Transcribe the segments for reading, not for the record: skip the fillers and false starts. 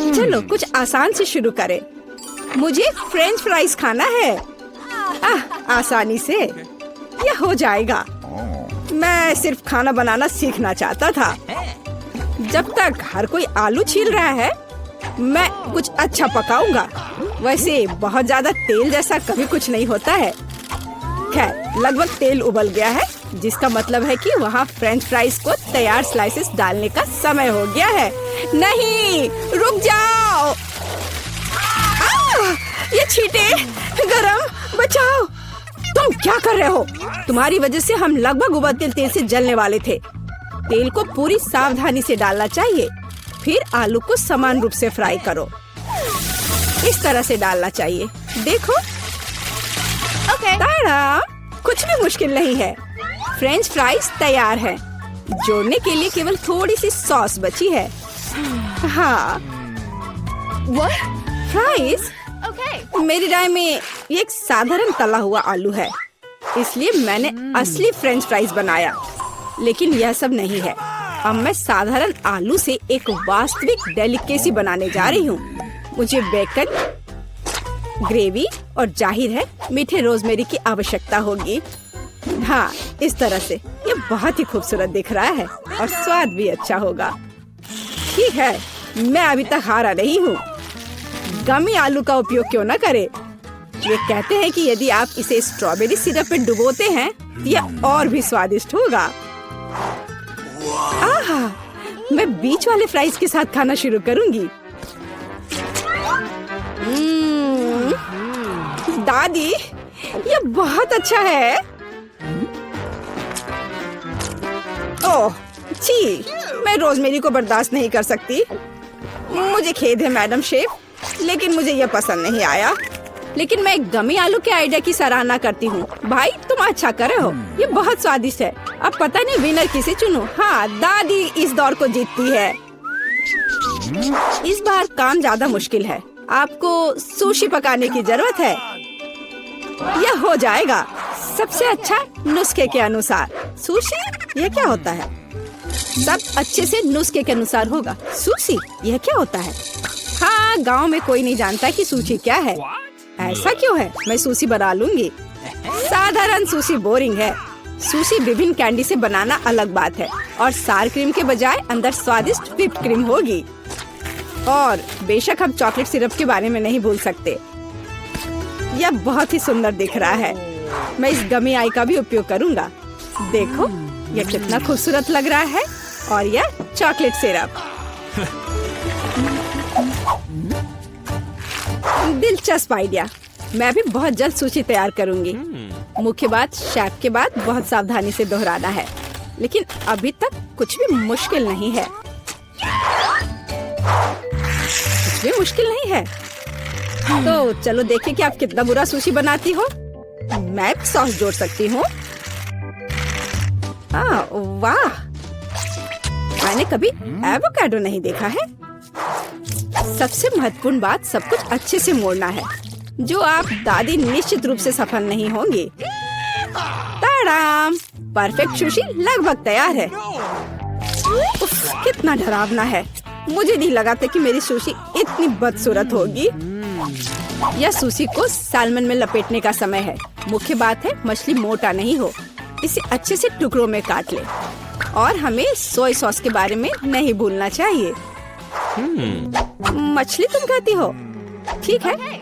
चलो कुछ आसान से शुरू करें। मुझे फ्रेंच फ्राइज खाना है। आसानी से यह हो जाएगा। मैं सिर्फ खाना बनाना सीखना चाहता था। जब तक हर कोई आलू छील रहा है, मैं कुछ अच्छा पकाऊंगा। वैसे बहुत ज्यादा तेल जैसा कभी कुछ नहीं होता है। खैर, लगभग तेल उबल गया है, जिसका मतलब है कि वहाँ फ्रेंच फ्राइज को तैयार स्लाइसेस डालने का समय हो गया है। नहीं, रुक जाओ। ये छींटे, गरम, बचाओ। तुम क्या कर रहे हो? तुम्हारी वजह से हम लगभग उबलते तेल से जलने वाले थे। तेल को पूरी सावधानी से डालना चाहिए। फिर आलू को समान रूप से फ्राई करो। इस तरह से डालना चाहिए। देखो, ताड़ा, कुछ भी मुश्किल नहीं है। फ्रेंच फ्राइज तैयार है। जोड़ने के लिए केवल थोड़ी सी सॉस बची है। हाँ, फ्राइज मेरी राय में ये एक साधारण तला हुआ आलू है, इसलिए मैंने असली फ्रेंच फ्राइज बनाया। लेकिन यह सब नहीं है। अब मैं साधारण आलू से एक वास्तविक डेलिकेसी बनाने जा रही हूँ। मुझे बेकन, ग्रेवी और जाहिर है मीठे रोजमेरी की आवश्यकता होगी। हाँ, इस तरह से ये बहुत ही खूबसूरत दिख रहा है और स्वाद भी अच्छा होगा। ठीक है, मैं अभी तक हारा नहीं हूँ। गमी आलू का उपयोग क्यों न करें? ये कहते हैं कि यदि आप इसे स्ट्रॉबेरी सिरप में डुबोते हैं, यह और भी स्वादिष्ट होगा। आहा, मैं बीच वाले फ्राइज के साथ खाना शुरू करूंगी। दादी, ये बहुत अच्छा है। ओह, छी, मैं रोजमेरी को बर्दाश्त नहीं कर सकती। मुझे खेद है मैडम शेफ, लेकिन मुझे यह पसंद नहीं आया। लेकिन मैं एक गमी आलू के आइडिया की सराहना करती हूँ। भाई, तुम अच्छा करे हो। ये बहुत स्वादिष्ट है। अब पता नहीं विनर किसे चुनूं। हाँ, दादी इस दौर को जीतती है। इस बार काम ज्यादा मुश्किल है। आपको सुशी पकाने की जरूरत है। यह हो जाएगा सबसे अच्छा नुस्खे के अनुसार। सुशी, यह क्या होता है? सब अच्छे से नुस्खे के अनुसार होगा। सुशी, यह क्या होता है? हाँ, गांव में कोई नहीं जानता कि सुशी क्या है। ऐसा क्यों है? मैं सुशी बना लूंगी। साधारण सुशी बोरिंग है। सुशी विभिन्न कैंडी से बनाना अलग बात है, और सार क्रीम के बजाय अंदर स्वादिष्ट व्हिप्ड क्रीम होगी। और बेशक हम चॉकलेट सिरप के बारे में नहीं भूल सकते। यह बहुत ही सुंदर दिख रहा है। मैं इस गमी आई का भी उपयोग करूंगा। देखो, यह कितना खूबसूरत लग रहा है। और यह चॉकलेट सिरप। दिलचस्प आइडिया। मैं भी बहुत जल्द सुशी तैयार करूंगी। मुख्य बात, शेफ के बाद बहुत सावधानी से दोहराना है। लेकिन अभी तक कुछ भी मुश्किल नहीं है। कुछ भी मुश्किल नहीं है। तो चलो देखें कि आप कितना बुरा सुशी बनाती हो। मैं भी सॉस जोड़ सकती हूँ। वाह, मैंने कभी एवोकाडो नहीं देखा है। सबसे महत्वपूर्ण बात, सब कुछ अच्छे से मोड़ना है, जो आप दादी निश्चित रूप से सफल नहीं होंगी। ताड़ाम, परफेक्ट सुशी लगभग तैयार है। उफ, कितना डरावना है। मुझे नहीं लगा था कि मेरी सुशी इतनी बदसूरत होगी। यह सुशी को साल्मन में लपेटने का समय है। मुख्य बात है मछली मोटा नहीं हो। इसे अच्छे से टुकड़ों में काट ले। और हमें सोया सॉस के बारे में नहीं भूलना चाहिए। मछली तुम कहती हो? ठीक है,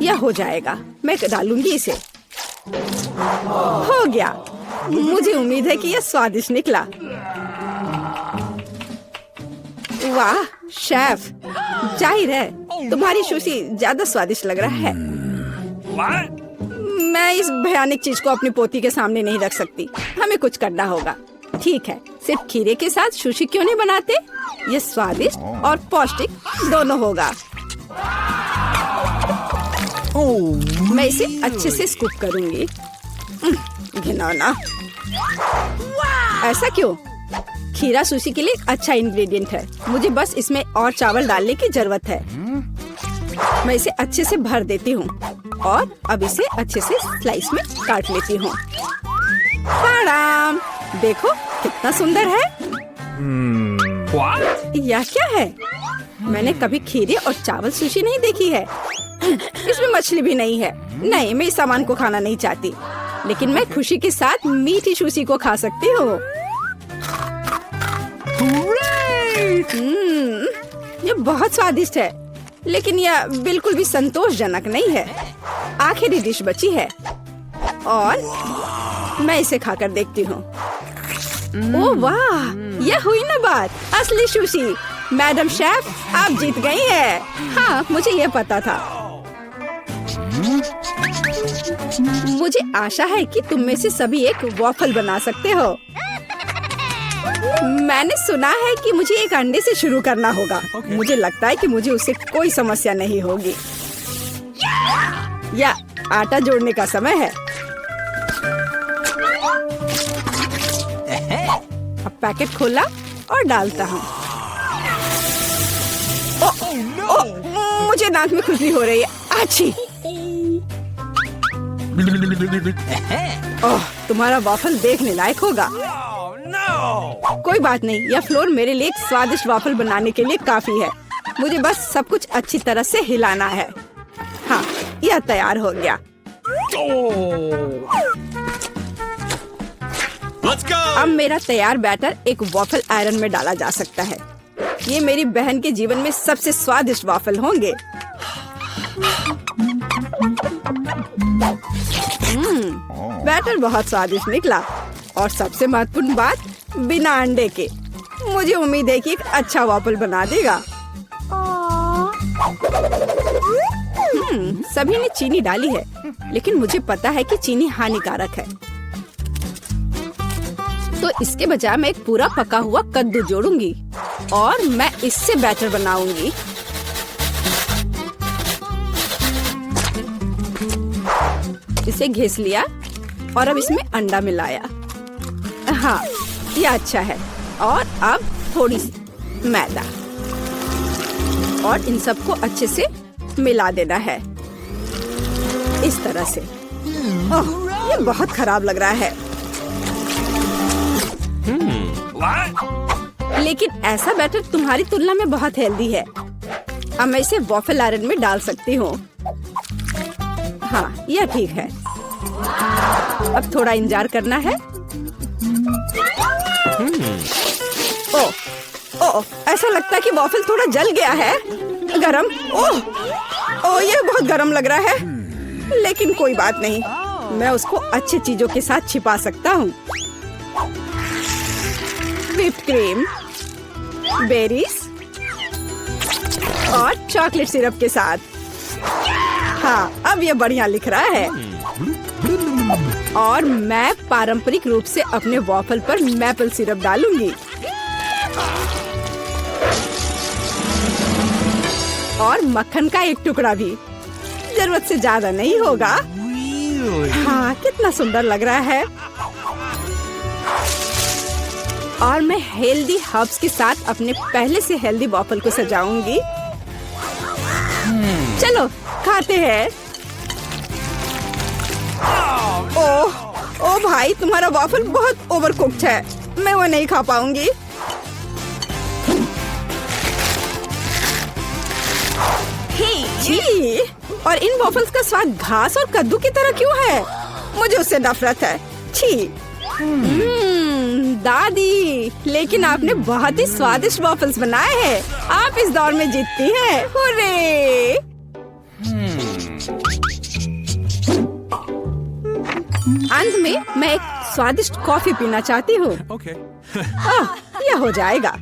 यह हो जाएगा। मैं डालूंगी इसे। हो गया। मुझे उम्मीद है कि यह स्वादिष्ट निकला। वाह शेफ, जाहिर है तुम्हारी सुशी ज्यादा स्वादिष्ट लग रहा है। मैं इस भयानक चीज को अपनी पोती के सामने नहीं रख सकती। हमें कुछ करना होगा। ठीक है, सिर्फ खीरे के साथ सुशी क्यों नहीं बनाते? ये स्वादिष्ट और पौष्टिक दोनों होगा। मैं इसे अच्छे से स्कूप करूंगी। घिनौना। ऐसा क्यों? खीरा सुशी के लिए एक अच्छा इंग्रेडिएंट है। मुझे बस इसमें और चावल डालने की जरूरत है। मैं इसे अच्छे से भर देती हूँ और अब इसे अच्छे से स्लाइस में काट लेती हूँ। देखो कितना सुंदर है। यह क्या है? मैंने कभी खीरे और चावल सुशी नहीं देखी है। इसमें मछली भी नहीं है। नहीं, मैं इस सामान को खाना नहीं चाहती, लेकिन मैं खुशी के साथ मीठी सुशी को खा सकती हूँ। ये बहुत स्वादिष्ट है, लेकिन यह बिल्कुल भी संतोषजनक नहीं है। आखिरी डिश बची है और मैं इसे खाकर देखती हूँ। ओह वाह, यह हुई ना बात, असली सुशी। मैडम शेफ, आप जीत गई हैं। हाँ, मुझे यह पता था। मुझे आशा है कि तुम में से सभी एक वॉफल बना सकते हो। मैंने सुना है कि मुझे एक अंडे से शुरू करना होगा। मुझे लगता है कि मुझे उससे कोई समस्या नहीं होगी। या आटा जोड़ने का समय है। अब पैकेट खोला और डालता हूँ। मुझे दांत में खुजली हो रही है। आछी। ओह, तुम्हारा वॉफल देखने लायक होगा। कोई बात नहीं, यह फ्लोर मेरे लिए एक स्वादिष्ट वॉफल बनाने के लिए काफी है। मुझे बस सब कुछ अच्छी तरह से हिलाना है। हाँ, यह तैयार हो गया। अब मेरा तैयार बैटर एक वॉफल आयरन में डाला जा सकता है। ये मेरी बहन के जीवन में सबसे स्वादिष्ट वॉफल होंगे। बैटर बहुत स्वादिष्ट निकला और सबसे महत्वपूर्ण बात, बिना अंडे के। मुझे उम्मीद है कि एक अच्छा वॉफल बना देगा। सभी ने चीनी डाली है, लेकिन मुझे पता है कि चीनी हानिकारक है। तो इसके बजाय मैं एक पूरा पका हुआ कद्दू जोड़ूंगी और मैं इससे बैटर बनाऊंगी। इसे घिस लिया और अब इसमें अंडा मिलाया। हाँ, ये अच्छा है। और अब थोड़ी सी मैदा और इन सबको अच्छे से मिला देना है, इस तरह से। ओह, ये बहुत खराब लग रहा है। लेकिन ऐसा बैटर तुम्हारी तुलना में बहुत हेल्दी है। अब मैं इसे वॉफल आयरन में डाल सकती हूँ। हाँ, यह ठीक है। अब थोड़ा इंतजार करना है। ओह, ओह, ऐसा लगता है कि वॉफल थोड़ा जल गया है। गरम। ओह, ओह, यह बहुत गरम लग रहा है। लेकिन कोई बात नहीं, मैं उसको अच्छी चीजों के साथ छिपा सकता हूँ। व्हिप्ड क्रीम, बेरीज और चॉकलेट सिरप के साथ। हाँ, अब ये बढ़िया लिख रहा है। और मैं पारंपरिक रूप से अपने वॉफल पर मैपल सिरप डालूंगी और मक्खन का एक टुकड़ा भी। जरूरत से ज्यादा नहीं होगा। हाँ, कितना सुंदर लग रहा है। और मैं हेल्दी हर्ब्स के साथ अपने पहले से हेल्दी वॉफल को सजाऊंगी। चलो खाते हैं। ओह, ओ भाई, तुम्हारा वॉफल बहुत ओवरकुक्ड है। मैं वो नहीं खा पाऊंगी। छी, और इन वॉफल्स का स्वाद घास और कद्दू की तरह क्यों है? मुझे उससे नफरत है। छी। दादी, लेकिन आपने बहुत ही स्वादिष्ट वॉफल्स बनाए हैं। आप इस दौर में जीतती हैं। हुर्रे! अंत में मैं एक स्वादिष्ट कॉफी पीना चाहती हूँ। यह हो जाएगा।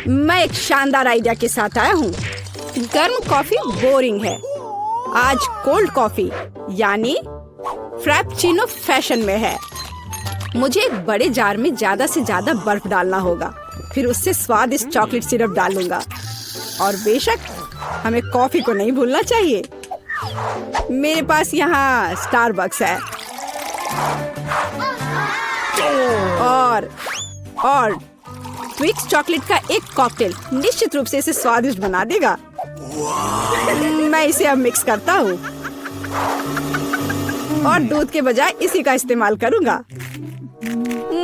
मैं एक शानदार आइडिया के साथ आया हूँ। गर्म कॉफी बोरिंग है। आज कोल्ड कॉफी यानी फ्रैप्पुचिनो फैशन में है। मुझे एक बड़े जार में ज्यादा से ज्यादा बर्फ डालना होगा। फिर उससे स्वादिष्ट चॉकलेट सिरप डालूंगा। और बेशक हमें कॉफी को नहीं भूलना चाहिए। मेरे पास यहाँ स्टारबक्स है। और ट्विक्स चॉकलेट का एक कॉकटेल निश्चित रूप से इसे स्वादिष्ट बना देगा। मैं इसे अब मिक्स करता हूँ और दूध के बजाय इसी का इस्तेमाल करूँगा।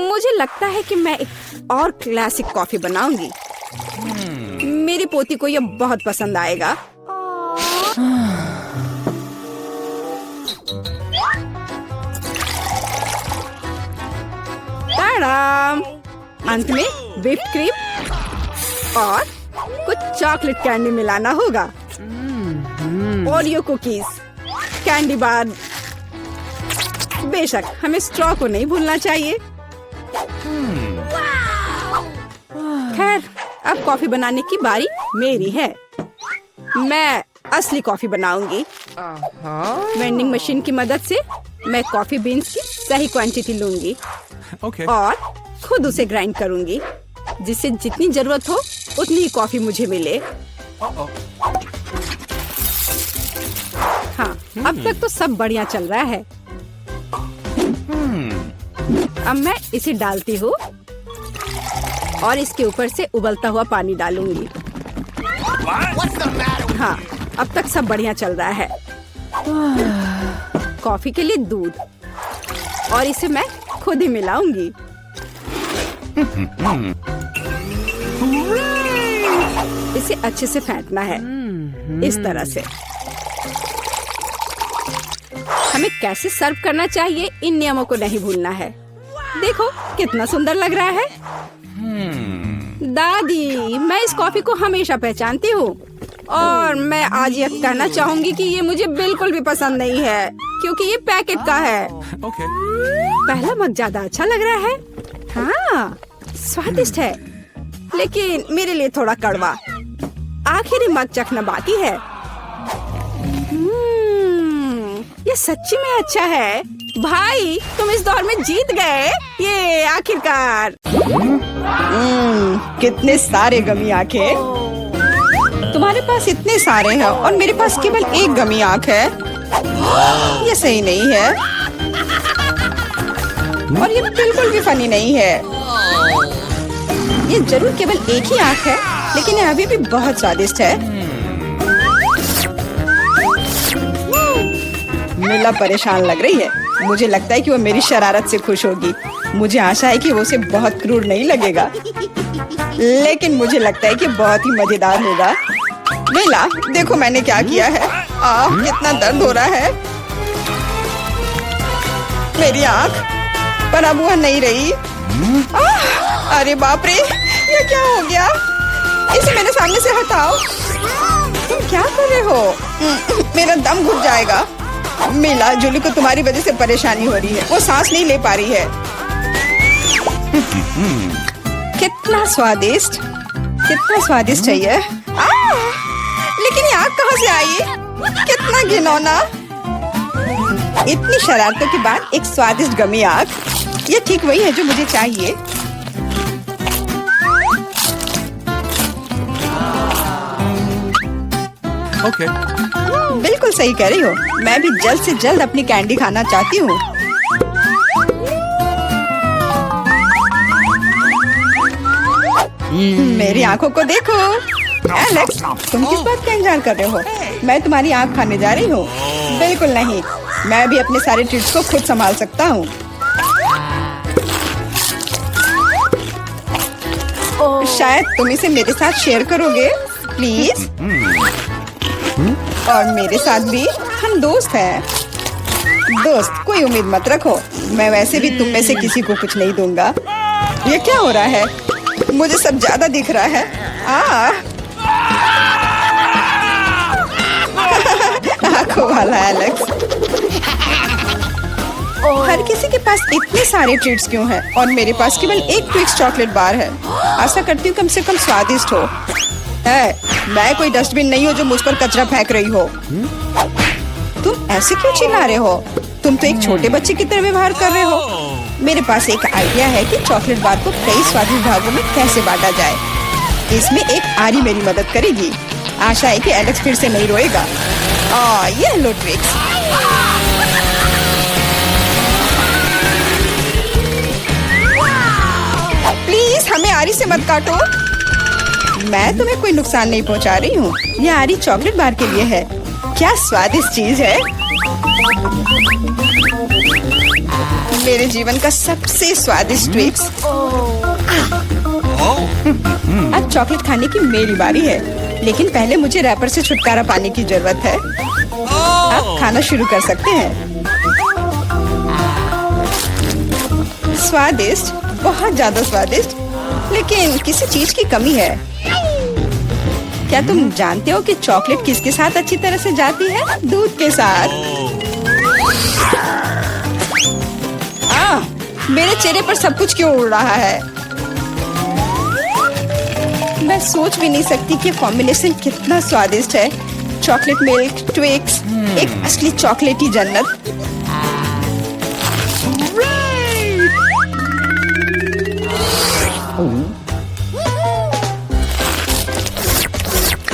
मुझे लगता है कि मैं एक और क्लासिक कॉफी बनाऊंगी। मेरी पोती को ये बहुत पसंद आएगा। ताड़ाम! अंत में व्हिप्ड क्रीम और कुछ चॉकलेट कैंडी मिलाना होगा। Oreo cookies, candy bar. बेशक हमें स्ट्रॉ को नहीं भूलना चाहिए। खैर, अब कॉफी बनाने की बारी मेरी है। मैं असली कॉफी बनाऊंगी। वेंडिंग मशीन की मदद से मैं कॉफी बीन्स की सही क्वांटिटी लूंगी और खुद उसे ग्राइंड करूंगी, जिससे जितनी जरूरत हो उतनी ही कॉफी मुझे मिले। हाँ, अब तक तो सब बढ़िया चल रहा है। अब मैं इसे डालती हूँ और इसके ऊपर से उबलता हुआ पानी डालूंगी। हाँ, अब तक सब बढ़िया चल रहा है। कॉफी के लिए दूध, और इसे मैं खुद ही मिलाऊंगी। इसे अच्छे से फेंटना है, इस तरह से। हमें कैसे सर्व करना चाहिए, इन नियमों को नहीं भूलना है। देखो कितना सुंदर लग रहा है। दादी, मैं इस कॉफी को हमेशा पहचानती हूँ और मैं आज ये कहना चाहूंगी कि ये मुझे बिल्कुल भी पसंद नहीं है, क्योंकि ये पैकेट का है। पहला मग ज्यादा अच्छा लग रहा है। हाँ, स्वादिष्ट है, लेकिन मेरे लिए थोड़ा कड़वा। आखिरी मग चखना बाकी है। ये सच्ची में अच्छा है। भाई, तुम इस दौर में जीत गए। ये आखिरकार। कितने सारे गमी आंखें। तुम्हारे पास इतने सारे हैं और मेरे पास केवल एक गमी आंख है। ये सही नहीं है और ये बिल्कुल भी फनी नहीं है। ये जरूर केवल एक ही आंख है, लेकिन ये अभी भी बहुत स्वादिष्ट है। मिला परेशान लग रही है। मुझे लगता है कि वो मेरी शरारत से खुश होगी। मुझे आशा है कि वो उसे बहुत क्रूर नहीं लगेगा, लेकिन मुझे लगता है कि बहुत ही मजेदार होगा। मिला, देखो मैंने क्या किया है। कितना दर्द हो रहा है। मेरी आँख, पर अब वह नहीं रही। अरे बाप रे, ये क्या हो गया? इसे मेरे सामने से हटाओ। तुम क्या कर रहे हो? मेरा दम घुट जाएगा। मिला, जूली को तुम्हारी वजह से परेशानी हो रही है। वो सांस नहीं ले पा रही है। कितना स्वादिष्ट, कितना स्वादिष्ट है ये। लेकिन ये आग कहाँ से आई? कितना घिनौना। इतनी शरारतों के बाद एक स्वादिष्ट गमी आग। ये ठीक वही है जो मुझे चाहिए। Okay. बिल्कुल सही कह रही हो। मैं भी जल्द से जल्द अपनी कैंडी खाना चाहती हूँ। मेरी आंखों को देखो। एलेक्स, तुम किस बात का इंतजार कर रहे हो? मैं तुम्हारी आंख खाने जा रही हूँ। बिल्कुल नहीं, मैं भी अपने सारे ट्रीट्स को खुद संभाल सकता हूँ। शायद तुम इसे मेरे साथ शेयर करोगे, प्लीज। और मेरे साथ भी, हम दोस्त हैं। दोस्त, कोई उम्मीद मत रखो। मैं वैसे भी तुम में से किसी को कुछ नहीं दूंगा। ये क्या हो रहा है? मुझे सब ज्यादा दिख रहा है। आंखों वाला एलेक्स। हर किसी के पास इतने सारे ट्रीट्स क्यों हैं और मेरे पास केवल एक ट्विक्स चॉकलेट बार है। आशा करती हूँ कम से कम स्वादिष्ट हो। मैं कोई डस्टबिन नहीं हूँ जो मुझ पर कचरा फेंक रही हो। तुम ऐसे क्यों चिल्ला रहे हो? तुम तो एक छोटे बच्चे की तरह व्यवहार कर रहे हो। मेरे पास एक आइडिया है कि चॉकलेट बार को कई स्वादिष्ट भागों में कैसे बांटा जाए। इसमें एक आरी मेरी मदद करेगी। आशा है कि एलेक्स फिर से नहीं रोएगा। ये लो ट्विक्स। प्लीज हमें आरी से मत काटो। मैं तुम्हें कोई नुकसान नहीं पहुंचा रही हूँ। ये आरी चॉकलेट बार के लिए है। क्या स्वादिष्ट चीज है। मेरे जीवन का सबसे स्वादिष्ट ट्विक्स। अब चॉकलेट खाने की मेरी बारी है, लेकिन पहले मुझे रैपर से छुटकारा पाने की जरूरत है। आप खाना शुरू कर सकते हैं। स्वादिष्ट, बहुत ज्यादा स्वादिष्ट, लेकिन किसी चीज की कमी है। क्या तुम जानते हो कि चॉकलेट किसके साथ अच्छी तरह से जाती है? दूध के साथ। मेरे चेहरे पर सब कुछ क्यों उड़ रहा है? मैं सोच भी नहीं सकती कि कॉम्बिनेशन कितना स्वादिष्ट है। चॉकलेट मिल्क, ट्विक्स, एक असली चॉकलेटी जन्नत।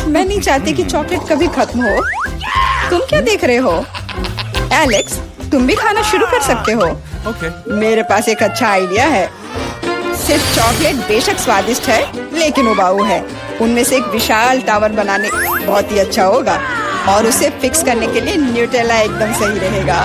मैं नहीं चाहती कि चॉकलेट कभी खत्म हो। तुम क्या देख रहे हो? एलेक्स, तुम भी खाना शुरू कर सकते हो। मेरे पास एक अच्छा आइडिया है। सिर्फ चॉकलेट बेशक स्वादिष्ट है, लेकिन उबाऊ है। उनमें से एक विशाल टावर बनाने बहुत ही अच्छा होगा, और उसे फिक्स करने के लिए न्यूटेला एकदम सही रहेगा।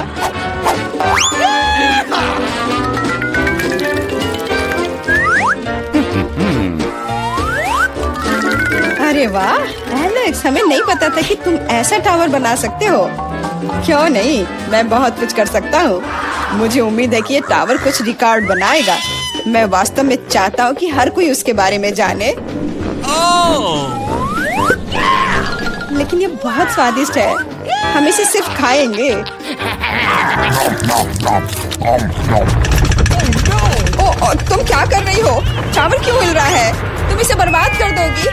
अरे वाह एलेक्स, हमें नहीं पता था कि तुम ऐसा टावर बना सकते हो। क्यों नहीं, मैं बहुत कुछ कर सकता हूँ। मुझे उम्मीद है कि ये टावर कुछ रिकॉर्ड बनाएगा। मैं वास्तव में चाहता हूँ कि हर कोई उसके बारे में जाने। लेकिन ये बहुत स्वादिष्ट है, हम इसे सिर्फ खाएंगे। ओ, तुम क्या कर रही हो? टावर क्यों हिल रहा है? तुम इसे बर्बाद कर दोगी।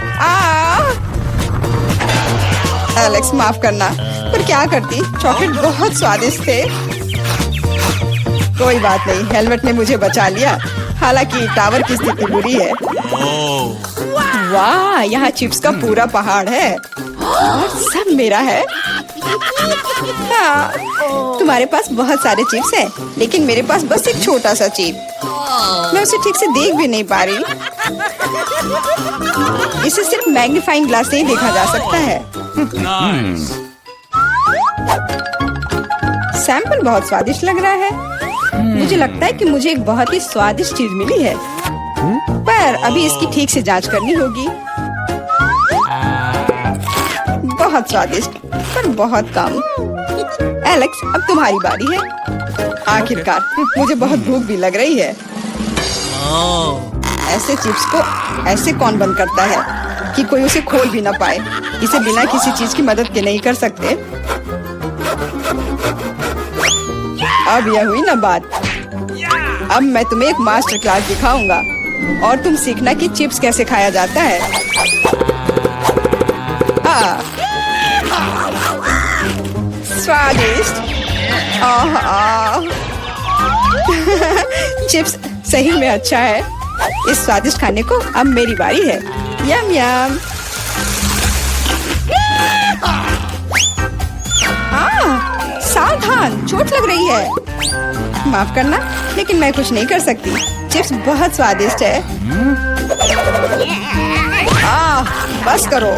एलेक्स, माफ करना, पर क्या करती? चॉकलेट बहुत स्वादिष्ट थे। कोई बात नहीं, हेलमेट ने मुझे बचा लिया। हालांकि टावर की स्थिति बुरी है। वाह, यहाँ चिप्स का पूरा पहाड़ है और सब मेरा है। हाँ, तुम्हारे पास बहुत सारे चिप्स हैं, लेकिन मेरे पास बस एक छोटा सा चिप। मैं उसे ठीक से देख भी नहीं पा रही। इसे सिर्फ मैग्नीफाइंग ग्लास से ही देखा जा सकता है। सैंपल बहुत स्वादिष्ट लग रहा है। मुझे लगता है कि मुझे एक बहुत ही स्वादिष्ट चीज मिली है, पर अभी इसकी ठीक से जांच करनी होगी। बहुत स्वादिष्ट, पर बहुत कम। एलेक्स, अब तुम्हारी बारी है। आखिरकार मुझे बहुत भूख भी लग रही है। ऐसे चिप्स को ऐसे कौन बंद करता है कि कोई उसे खोल भी ना पाए? इसे बिना किसी चीज की मदद के नहीं कर सकते। अब यह हुई ना बात। अब मैं तुम्हें एक मास्टर क्लास दिखाऊंगा और तुम सीखना कि चिप्स कैसे खाया जाता है। स्वादिष्ट। चिप्स सही में अच्छा है। इस स्वादिष्ट खाने को अब मेरी बारी है। यम यम। सावधान, चोट लग रही है। माफ करना, लेकिन मैं कुछ नहीं कर सकती। चिप्स बहुत स्वादिष्ट है। बस करो।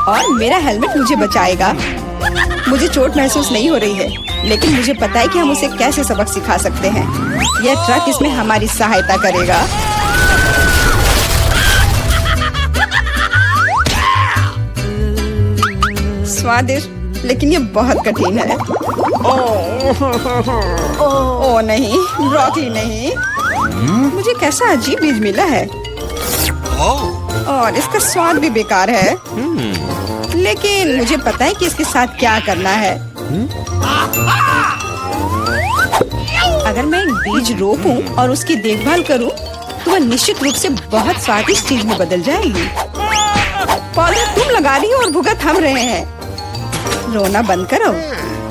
और मेरा हेलमेट मुझे बचाएगा। मुझे चोट महसूस नहीं हो रही है, लेकिन मुझे पता है कि हम उसे कैसे सबक सिखा सकते हैं। यह ट्रक इसमें हमारी सहायता करेगा। स्वादिष्ट, लेकिन ये बहुत कठिन है। ओ नहीं, ब्रोकली नहीं। मुझे कैसा अजीब बीज मिला है और इसका स्वाद भी बेकार है। लेकिन मुझे पता है कि इसके साथ क्या करना है। अगर मैं एक बीज रोपूं और उसकी देखभाल करूं, तो वह निश्चित रूप से बहुत स्वादिष्ट चीज में बदल जाएगी। पौधा तुम लगा रही हो और भुगत हम रहे हैं। रोना बंद करो।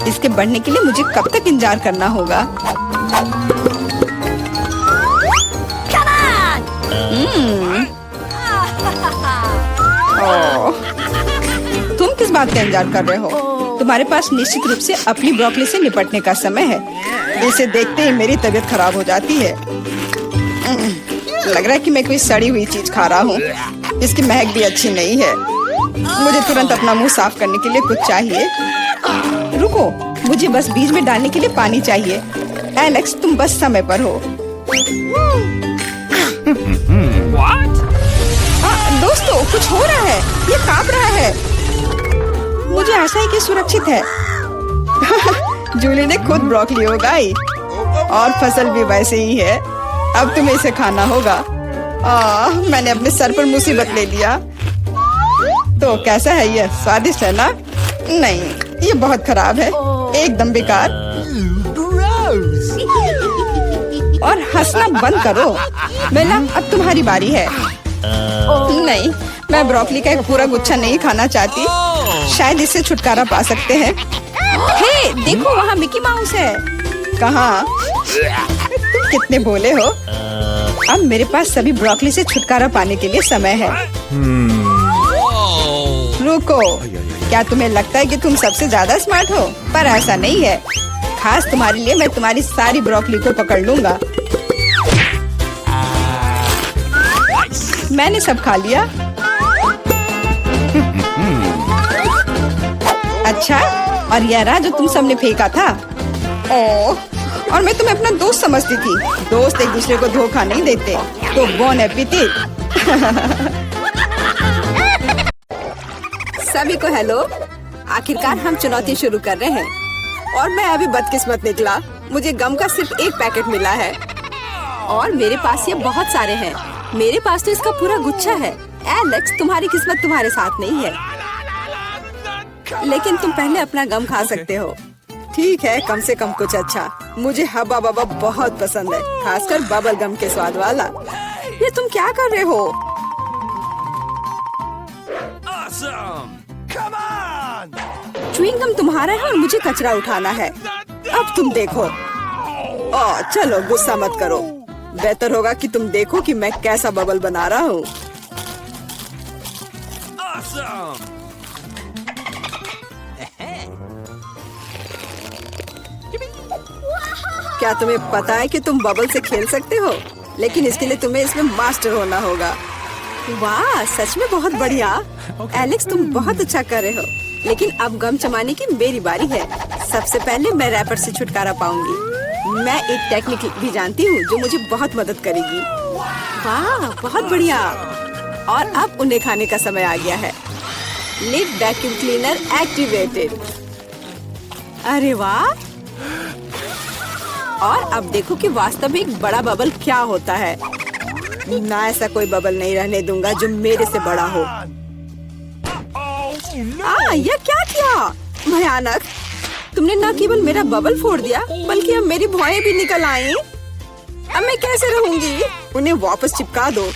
इसके बढ़ने के लिए मुझे कब तक इंतजार करना होगा? तुम किस बात का इंतजार कर रहे हो? तुम्हारे पास निश्चित रूप से अपनी ब्रोकली से निपटने का समय है। इसे देखते ही मेरी तबीयत खराब हो जाती है। लग रहा है कि मैं कोई सड़ी हुई चीज खा रहा हूँ। इसकी महक भी अच्छी नहीं है। मुझे तुरंत अपना मुंह साफ करने के लिए कुछ चाहिए। रुको, मुझे बस बीज में डालने के लिए पानी चाहिए। एलेक्स, तुम बस समय पर हो। दोस्तों, कुछ हो रहा है, ये कांप रहा है। मुझे आशा है कि सुरक्षित है। जूली ने खुद ब्रोकली उगाई और फसल भी वैसे ही है। अब तुम्हें इसे खाना होगा। मैंने अपने सर पर मुसीबत ले लिया। तो कैसा है ये? स्वादिष्ट है ना? नहीं, ये बहुत खराब है, एकदम बेकार। और हंसना बंद करो। बेला, अब तुम्हारी बारी है। नहीं, मैं ब्रोकली का एक पूरा गुच्छा नहीं खाना चाहती। शायद इससे छुटकारा पा सकते हैं। हे, देखो वहाँ मिकी माउस है। कहाँ? तुम कितने भोले हो। अब मेरे पास सभी ब्रोकली से छुटकारा पाने के लिए समय है। रुको, क्या तुम्हें लगता है कि तुम सबसे ज्यादा स्मार्ट हो? पर ऐसा नहीं है। खास तुम्हारे लिए मैं तुम्हारी सारी ब्रोकली को पकड़ लूंगा। मैंने सब खा लिया। अच्छा, और यह रहा जो तुम सबने फेंका था। ओह, और मैं तुम्हें अपना दोस्त समझती थी। दोस्त एक दूसरे को धोखा नहीं देते। तो बोन एपेटिट। सभी को हेलो। आखिरकार हम चुनौती शुरू कर रहे हैं और मैं अभी बदकिस्मत निकला। मुझे गम का सिर्फ एक पैकेट मिला है और मेरे पास ये बहुत सारे हैं। मेरे पास तो इसका पूरा गुच्छा है। एलेक्स, तुम्हारी किस्मत तुम्हारे साथ नहीं है, लेकिन तुम पहले अपना गम खा सकते हो। ठीक है, कम से कम कुछ अच्छा। मुझे हब्बा बब्बा बहुत पसंद है, खासकर बबल गम के स्वाद वाला। ये तुम क्या कर रहे हो? च्युइंग गम तुम्हारा है और मुझे कचरा उठाना है। अब तुम देखो। चलो गुस्सा मत करो। बेहतर होगा कि तुम देखो कि मैं कैसा बबल बना रहा हूँ। क्या तुम्हें पता है कि तुम बबल से खेल सकते हो? लेकिन इसके लिए तुम्हें इसमें मास्टर होना होगा। वाह, सच में बहुत बढ़िया। एलेक्स, तुम बहुत अच्छा कर रहे हो। लेकिन अब गम चबाने की मेरी बारी है। सबसे पहले मैं रैपर से छुटकारा पाऊंगी। मैं एक टेक्निक भी जानती हूँ जो मुझे बहुत मदद करेगी। वाह, बहुत बढ़िया। और अब उन्हें खाने का समय आ गया है। Lid vacuum cleaner activated. अरे वाह। और अब देखो कि वास्तव में एक बड़ा बबल क्या होता है। ना, ऐसा कोई बबल नहीं रहने दूंगा जो मेरे से बड़ा हो। यह क्या किया? भयानक। तुमने न केवल मेरा बबल फोड़ दिया, बल्कि अब मेरी भौएं भी निकल आई। अब मैं कैसे रहूंगी? उन्हें वापस चिपका दो।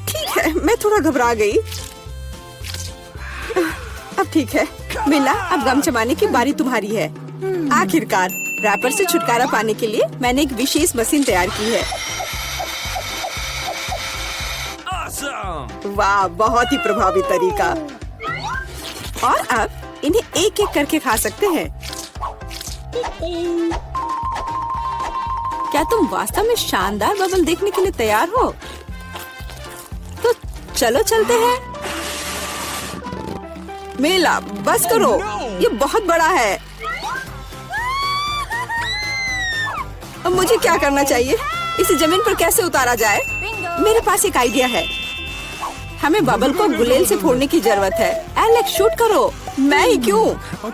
ठीक है, मैं थोड़ा घबरा गई। अब ठीक है। मिला, अब गम चबाने की बारी तुम्हारी है। आखिरकार रैपर से छुटकारा पाने के लिए मैंने एक विशेष मशीन तैयार की है। वाह, बहुत ही प्रभावी तरीका। और अब इन्हें एक एक करके खा सकते हैं। क्या तुम वास्तव में शानदार बबल देखने के लिए तैयार हो? तो चलो चलते हैं। मेला, बस करो, ये बहुत बड़ा है। अब मुझे क्या करना चाहिए? इसे जमीन पर कैसे उतारा जाए? मेरे पास एक आइडिया है। हमें बबल को गुलेल से फोड़ने की जरूरत है। एलेक्स, शूट करो। मैं ही क्यों?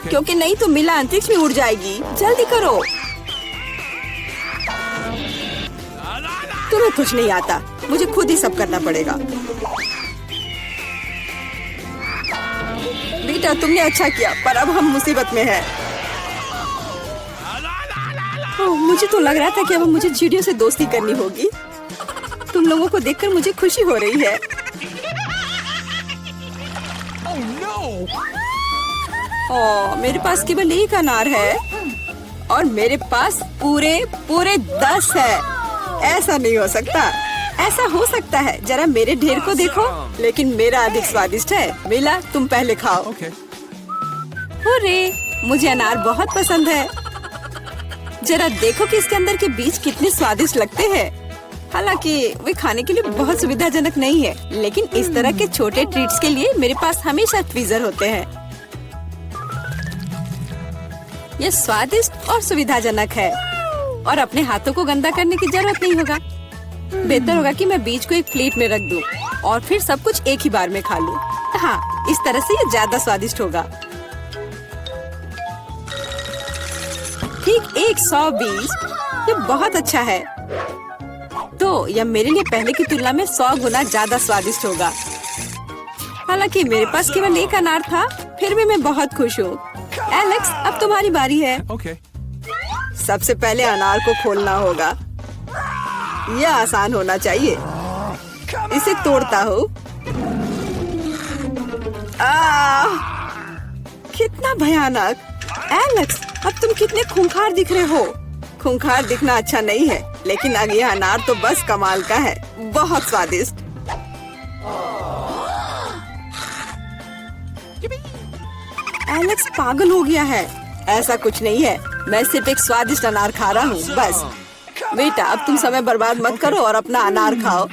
क्योंकि नहीं तो मिला अंतरिक्ष में उड़ जाएगी। जल्दी करो। तुम्हें कुछ नहीं आता, मुझे खुद ही सब करना पड़ेगा। बेटा, तुमने अच्छा किया, पर अब हम मुसीबत में हैं। मुझे तो लग रहा था कि अब मुझे चिड़ियों से दोस्ती करनी होगी। तुम लोगों को देखकर मुझे खुशी हो रही है। मेरे पास केवल एक अनार है और मेरे पास पूरे 10 है। ऐसा नहीं हो सकता। ऐसा हो सकता है, जरा मेरे ढेर को देखो। लेकिन मेरा अधिक स्वादिष्ट है। मिला, तुम पहले खाओ। अरे, मुझे अनार बहुत पसंद है। जरा देखो कि इसके अंदर के बीज कितने स्वादिष्ट लगते हैं। हालांकि वे खाने के लिए बहुत सुविधाजनक नहीं है, लेकिन इस तरह के छोटे ट्रीट्स के लिए मेरे पास हमेशा ट्वीजर होते हैं। ये स्वादिष्ट और सुविधाजनक है और अपने हाथों को गंदा करने की जरूरत नहीं होगा। बेहतर होगा कि मैं बीज को एक प्लेट में रख दूं और फिर सब कुछ एक ही बार में खा लूं। हाँ, इस तरह से ये ज्यादा स्वादिष्ट होगा। ठीक 100 बीज, ये बहुत अच्छा है। तो यह मेरे लिए पहले की तुलना में 100 गुना ज्यादा स्वादिष्ट होगा। हालांकि मेरे पास केवल एक अनार था, फिर भी मैं बहुत खुश हूँ। एलेक्स, अब तुम्हारी बारी है। सबसे पहले अनार को खोलना होगा। यह आसान होना चाहिए। इसे तोड़ता हूँ। कितना भयानक! एलेक्स, अब तुम कितने खूंखार दिख रहे हो। खूंखार दिखना अच्छा नहीं है, लेकिन अब यह अनार तो बस कमाल का है। बहुत स्वादिष्ट। एलेक्स पागल हो गया है। ऐसा कुछ नहीं है, मैं सिर्फ एक स्वादिष्ट अनार खा रहा हूँ बस। बेटा, अब तुम समय बर्बाद मत करो और अपना अनार खाओ।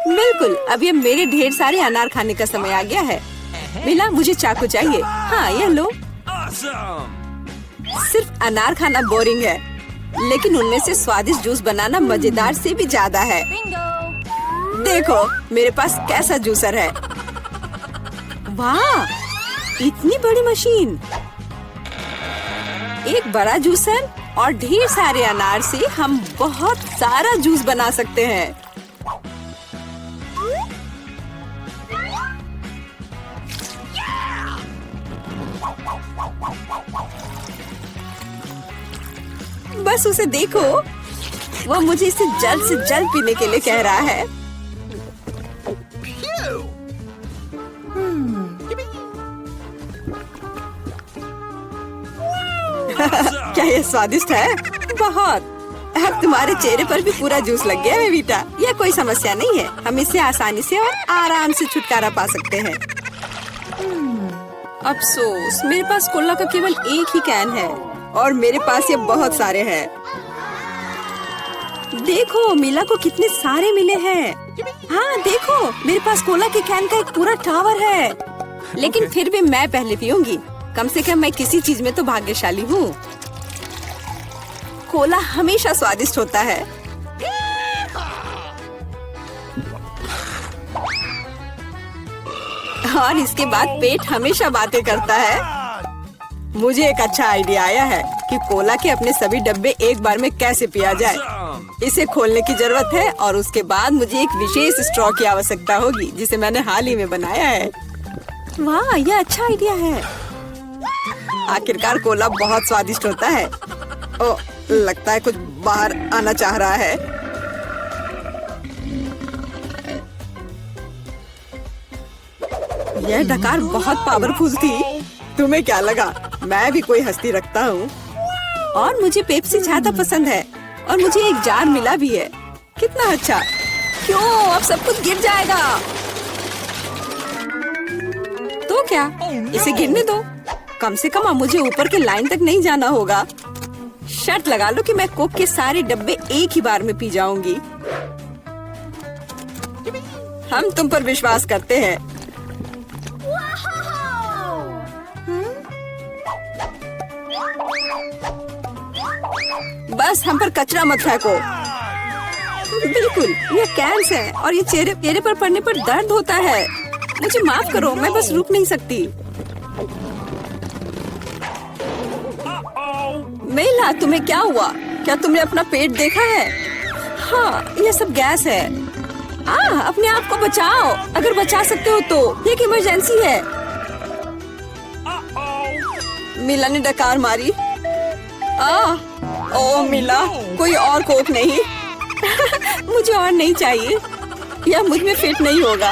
बिल्कुल, अब ये मेरे ढेर सारे अनार खाने का समय आ गया है। मिला, मुझे चाकू चाहिए। हाँ, यह लो। सिर्फ अनार खाना बोरिंग है, लेकिन उनमें से स्वादिष्ट जूस बनाना मजेदार से भी ज्यादा है। देखो, मेरे पास कैसा जूसर है। वाह, इतनी बड़ी मशीन! एक बड़ा जूसर और ढेर सारे अनार से हम बहुत सारा जूस बना सकते हैं। बस उसे देखो, वो मुझे इसे जल्द से जल्द पीने के लिए कह रहा है। क्या ये स्वादिष्ट है? बहुत। अब तुम्हारे चेहरे पर भी पूरा जूस लग गया है बेटा। यह कोई समस्या नहीं है, हम इससे आसानी से और आराम से छुटकारा पा सकते हैं। अफसोस, मेरे पास कोला का केवल एक ही कैन है और मेरे पास ये बहुत सारे हैं। देखो, मिला को कितने सारे मिले हैं। हाँ देखो, मेरे पास कोला के कैन का एक पूरा टावर है। लेकिन फिर भी मैं पहले पीऊंगी। कम से कम मैं किसी चीज में तो भाग्यशाली हूँ। कोला हमेशा स्वादिष्ट होता है। और इसके बाद पेट हमेशा बातें करता है। मुझे एक अच्छा आइडिया आया है कि कोला के अपने सभी डब्बे एक बार में कैसे पिया जाए। इसे खोलने की जरूरत है और उसके बाद मुझे एक विशेष स्ट्रॉ की आवश्यकता होगी, जिसे मैंने हाल ही में बनाया है। वाह, यह अच्छा आइडिया है। आखिरकार कोला बहुत स्वादिष्ट होता है। ओ, लगता है कुछ बाहर आना चाह रहा है। यह डकार बहुत पावरफुल थी। तुम्हें क्या लगा मैं भी कोई हस्ती रखता हूँ? और मुझे पेप्सी ज्यादा पसंद है और मुझे एक जार मिला भी है। कितना अच्छा! क्यों, अब सब कुछ गिर जाएगा। तो क्या, इसे गिरने दो। कम से कम अब मुझे ऊपर के लाइन तक नहीं जाना होगा। शर्त लगा लो कि मैं कोक के सारे डब्बे एक ही बार में पी जाऊंगी। हम तुम पर विश्वास करते हैं। बस हम पर कचरा मत फेंको। बिल्कुल, ये कैंस है और ये चेहरे पर पड़ने पर दर्द होता है। मुझे माफ करो, मैं बस रुक नहीं सकती। मेला, तुम्हें क्या हुआ? क्या तुमने अपना पेट देखा है? हाँ, ये सब गैस है। अपने आप को बचाओ, अगर बचा सकते हो तो। ये एक इमरजेंसी है। मिला ने डकार मारी। ओ मिला, कोई और कोक नहीं। मुझे और नहीं चाहिए, यह मुझ में फिट नहीं होगा।